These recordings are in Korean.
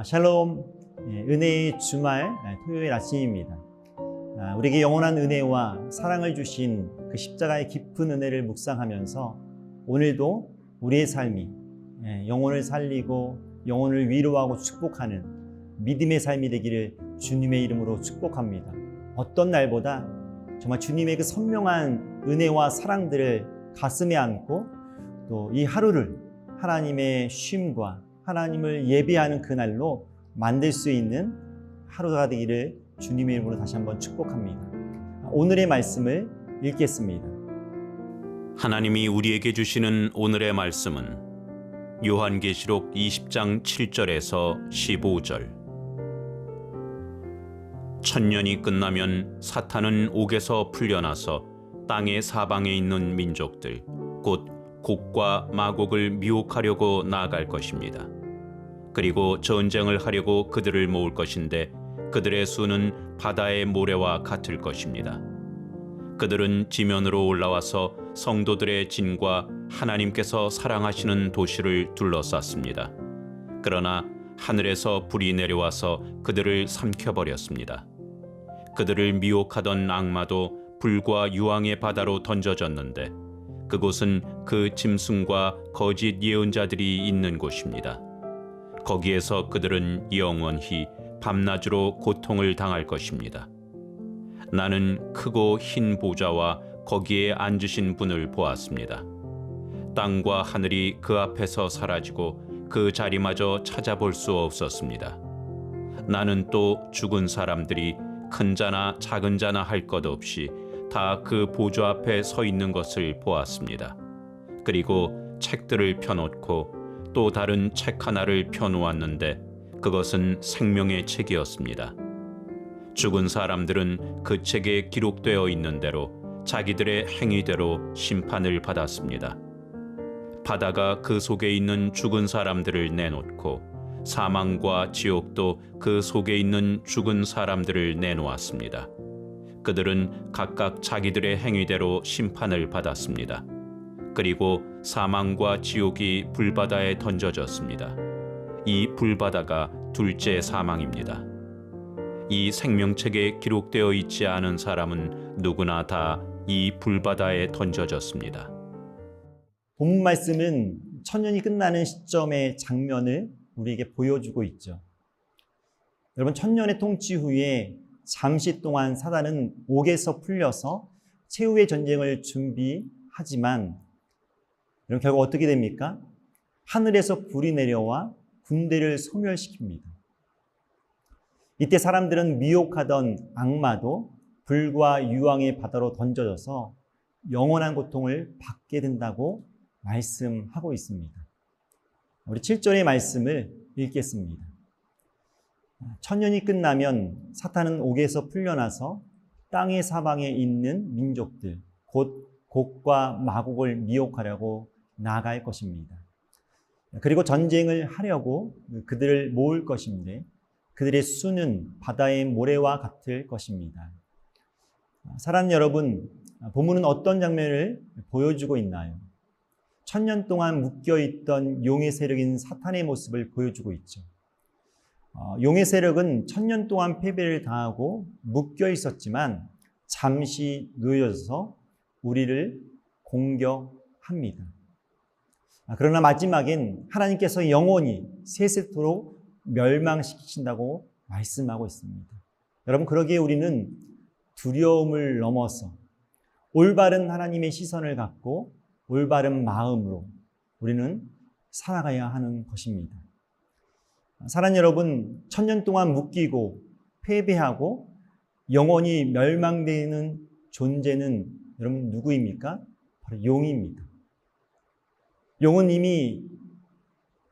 샬롬, 은혜의 주말 토요일 아침입니다. 우리에게 영원한 은혜와 사랑을 주신 그 십자가의 깊은 은혜를 묵상하면서 오늘도 우리의 삶이 영혼을 살리고 영혼을 위로하고 축복하는 믿음의 삶이 되기를 주님의 이름으로 축복합니다. 어떤 날보다 정말 주님의 그 선명한 은혜와 사랑들을 가슴에 안고 또 이 하루를 하나님의 쉼과 하나님을 예배하는 그날로 만들 수 있는 하루가 되기를 주님의 이름으로 다시 한번 축복합니다. 오늘의 말씀을 읽겠습니다. 하나님이 우리에게 주시는 오늘의 말씀은 요한계시록 20장 7절에서 15절. 천년이 끝나면 사탄은 옥에서 풀려나서 땅의 사방에 있는 민족들, 곧 곡과 마곡을 미혹하려고 나아갈 것입니다. 그리고 전쟁을 하려고 그들을 모을 것인데 그들의 수는 바다의 모래와 같을 것입니다. 그들은 지면으로 올라와서 성도들의 진과 하나님께서 사랑하시는 도시를 둘러쌌습니다. 그러나 하늘에서 불이 내려와서 그들을 삼켜버렸습니다. 그들을 미혹하던 악마도 불과 유황의 바다로 던져졌는데 그곳은 그 짐승과 거짓 예언자들이 있는 곳입니다. 거기에서 그들은 영원히 밤낮으로 고통을 당할 것입니다. 나는 크고 흰 보좌와 거기에 앉으신 분을 보았습니다. 땅과 하늘이 그 앞에서 사라지고 그 자리마저 찾아볼 수 없었습니다. 나는 또 죽은 사람들이 큰 자나 작은 자나 할 것 없이 다 그 보좌 앞에 서 있는 것을 보았습니다. 그리고 책들을 펴놓고 또 다른 책 하나를 펴놓았는데 그것은 생명의 책이었습니다. 죽은 사람들은 그 책에 기록되어 있는 대로 자기들의 행위대로 심판을 받았습니다. 바다가 그 속에 있는 죽은 사람들을 내놓고 사망과 지옥도 그 속에 있는 죽은 사람들을 내놓았습니다. 그들은 각각 자기들의 행위대로 심판을 받았습니다. 그리고 사망과 지옥이 불바다에 던져졌습니다. 이 불바다가 둘째 사망입니다. 이 생명책에 기록되어 있지 않은 사람은 누구나 다 이 불바다에 던져졌습니다. 본문 말씀은 천년이 끝나는 시점의 장면을 우리에게 보여주고 있죠. 여러분, 천년의 통치 후에 잠시 동안 사단은 옥에서 풀려서 최후의 전쟁을 준비하지만 여러분, 결국 어떻게 됩니까? 하늘에서 불이 내려와 군대를 소멸시킵니다. 이때 사람들은 미혹하던 악마도 불과 유황의 바다로 던져져서 영원한 고통을 받게 된다고 말씀하고 있습니다. 우리 7절의 말씀을 읽겠습니다. 천년이 끝나면 사탄은 옥에서 풀려나서 땅의 사방에 있는 민족들, 곧 곡과 마곡을 미혹하려고 나아갈 것입니다. 그리고 전쟁을 하려고 그들을 모을 것인데 그들의 수는 바다의 모래와 같을 것입니다. 사랑하는 여러분, 본문은 어떤 장면을 보여주고 있나요? 천년 동안 묶여있던 용의 세력인 사탄의 모습을 보여주고 있죠. 용의 세력은 천년 동안 패배를 당하고 묶여 있었지만 잠시 놓여져서 우리를 공격합니다. 그러나 마지막엔 하나님께서 영원히 세세토록 멸망시키신다고 말씀하고 있습니다. 여러분, 그러기에 우리는 두려움을 넘어서 올바른 하나님의 시선을 갖고 올바른 마음으로 우리는 살아가야 하는 것입니다. 사랑하는 여러분, 천년 동안 묶이고 패배하고 영원히 멸망되는 존재는 여러분 누구입니까? 바로 용입니다. 용은 이미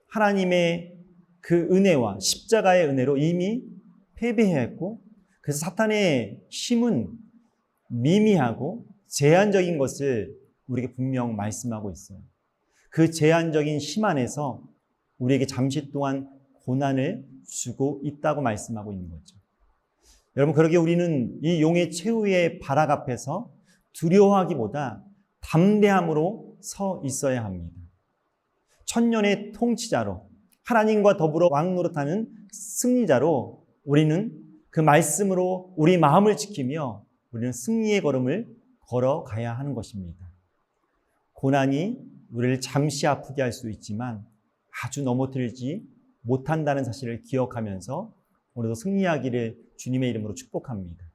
하나님의 그 은혜와 십자가의 은혜로 이미 패배했고, 그래서 사탄의 힘은 미미하고 제한적인 것을 우리에게 분명 말씀하고 있어요. 그 제한적인 힘 안에서 우리에게 잠시 동안 고난을 주고 있다고 말씀하고 있는 거죠. 여러분, 그러기에 우리는 이 용의 최후의 발악 앞에서 두려워하기보다 담대함으로 서 있어야 합니다. 천년의 통치자로, 하나님과 더불어 왕노릇하는 승리자로 우리는 그 말씀으로 우리 마음을 지키며 우리는 승리의 걸음을 걸어가야 하는 것입니다. 고난이 우리를 잠시 아프게 할 수 있지만 아주 넘어뜨리지 못한다는 사실을 기억하면서 오늘도 승리하기를 주님의 이름으로 축복합니다.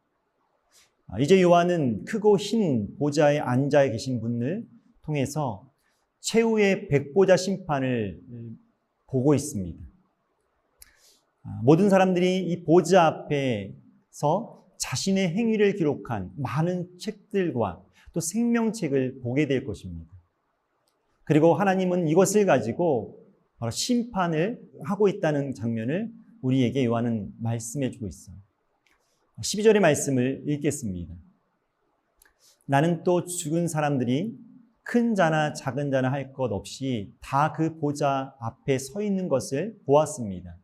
이제 요한은 크고 흰 보좌에 앉아 계신 분을 통해서 최후의 백보자 심판을 보고 있습니다. 모든 사람들이 이 보좌 앞에서 자신의 행위를 기록한 많은 책들과 또 생명책을 보게 될 것입니다. 그리고 하나님은 이것을 가지고 바로 심판을 하고 있다는 장면을 우리에게 요한은 말씀해 주고 있어요. 12절의 말씀을 읽겠습니다. 나는 또 죽은 사람들이 큰 자나 작은 자나 할 것 없이 다 그 보좌 앞에 서 있는 것을 보았습니다.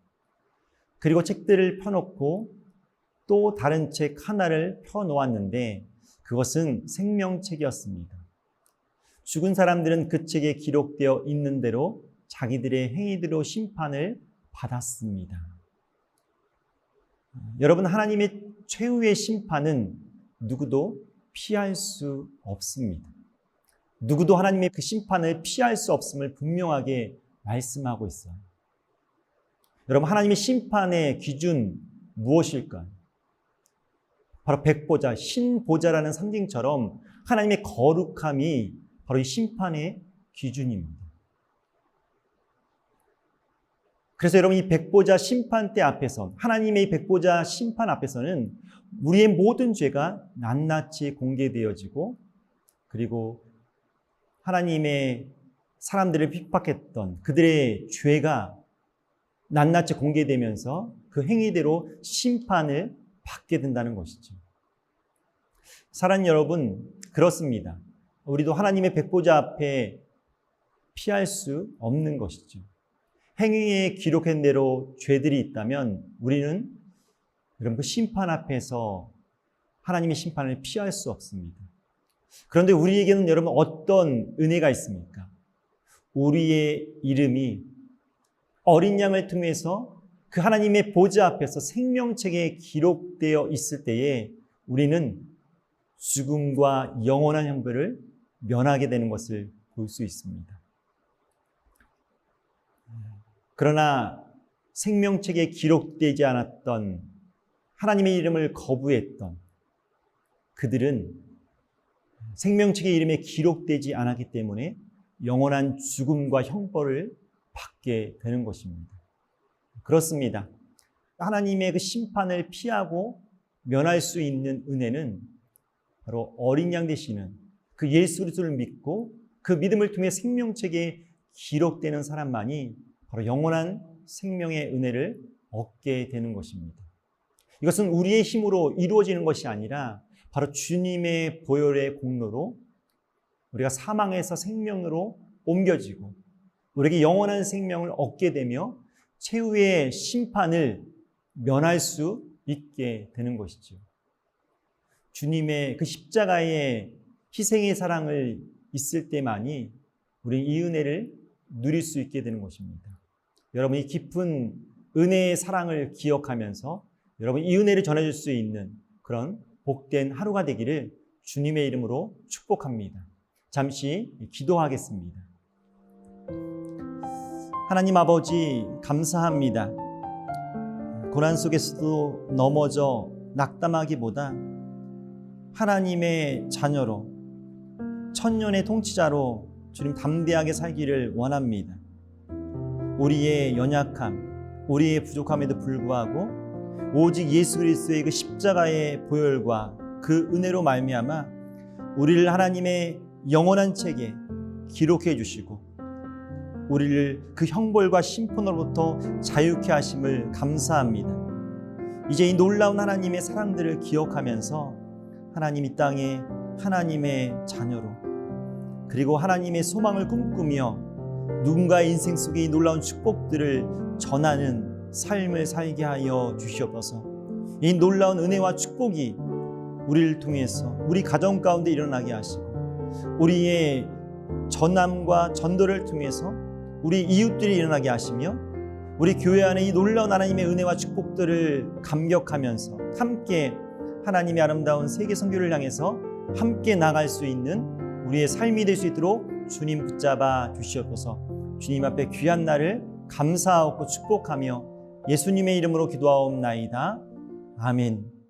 그리고 책들을 펴놓고 또 다른 책 하나를 펴놓았는데 그것은 생명책이었습니다. 죽은 사람들은 그 책에 기록되어 있는 대로 자기들의 행위대로 심판을 받았습니다. 여러분, 하나님의 최후의 심판은 누구도 피할 수 없습니다. 누구도 하나님의 그 심판을 피할 수 없음을 분명하게 말씀하고 있어요. 여러분, 하나님의 심판의 기준 무엇일까요? 바로 백보자, 신보자라는 상징처럼 하나님의 거룩함이 바로 이 심판의 기준입니다. 그래서 여러분, 이 백보자 심판대 앞에서, 하나님의 이 백보자 심판 앞에서는 우리의 모든 죄가 낱낱이 공개되어지고, 그리고 하나님의 사람들을 핍박했던 그들의 죄가 낱낱이 공개되면서 그 행위대로 심판을 받게 된다는 것이죠. 사랑하는 여러분, 그렇습니다. 우리도 하나님의 백보자 앞에 피할 수 없는 것이죠. 행위에 기록한 대로 죄들이 있다면 우리는 여러분 그 심판 앞에서 하나님의 심판을 피할 수 없습니다. 그런데 우리에게는 여러분 어떤 은혜가 있습니까? 우리의 이름이 어린 양을 통해서 그 하나님의 보좌 앞에서 생명책에 기록되어 있을 때에 우리는 죽음과 영원한 형벌을 면하게 되는 것을 볼 수 있습니다. 그러나 생명책에 기록되지 않았던 하나님의 이름을 거부했던 그들은 생명책의 이름에 기록되지 않았기 때문에 영원한 죽음과 형벌을 받게 되는 것입니다. 그렇습니다. 하나님의 그 심판을 피하고 면할 수 있는 은혜는 바로 어린 양 되시는 그 예수 그리스도를 믿고 그 믿음을 통해 생명책에 기록되는 사람만이 바로 영원한 생명의 은혜를 얻게 되는 것입니다. 이것은 우리의 힘으로 이루어지는 것이 아니라 바로 주님의 보혈의 공로로 우리가 사망에서 생명으로 옮겨지고 우리에게 영원한 생명을 얻게 되며 최후의 심판을 면할 수 있게 되는 것이죠. 주님의 그 십자가의 희생의 사랑을 있을 때만이 우리는 이 은혜를 누릴 수 있게 되는 것입니다. 여러분, 이 깊은 은혜의 사랑을 기억하면서 여러분 이 은혜를 전해줄 수 있는 그런 복된 하루가 되기를 주님의 이름으로 축복합니다. 잠시 기도하겠습니다. 하나님 아버지, 감사합니다. 고난 속에서도 넘어져 낙담하기보다 하나님의 자녀로 천년의 통치자로 주님 담대하게 살기를 원합니다. 우리의 연약함, 우리의 부족함에도 불구하고 오직 예수 그리스도의 그 십자가의 보혈과 그 은혜로 말미암아 우리를 하나님의 영원한 책에 기록해 주시고 우리를 그 형벌과 심판으로부터 자유케 하심을 감사합니다. 이제 이 놀라운 하나님의 사랑들을 기억하면서 하나님 이 땅에 하나님의 자녀로, 그리고 하나님의 소망을 꿈꾸며 누군가의 인생 속에 이 놀라운 축복들을 전하는 삶을 살게 하여 주시옵소서. 이 놀라운 은혜와 축복이 우리를 통해서 우리 가정 가운데 일어나게 하시고, 우리의 전함과 전도를 통해서 우리 이웃들이 일어나게 하시며, 우리 교회 안에 이 놀라운 하나님의 은혜와 축복들을 감격하면서 함께 하나님의 아름다운 세계 선교를 향해서 함께 나갈 수 있는 우리의 삶이 될 수 있도록 주님 붙잡아 주시옵소서. 주님 앞에 귀한 날을 감사하고 축복하며 예수님의 이름으로 기도하옵나이다. 아멘.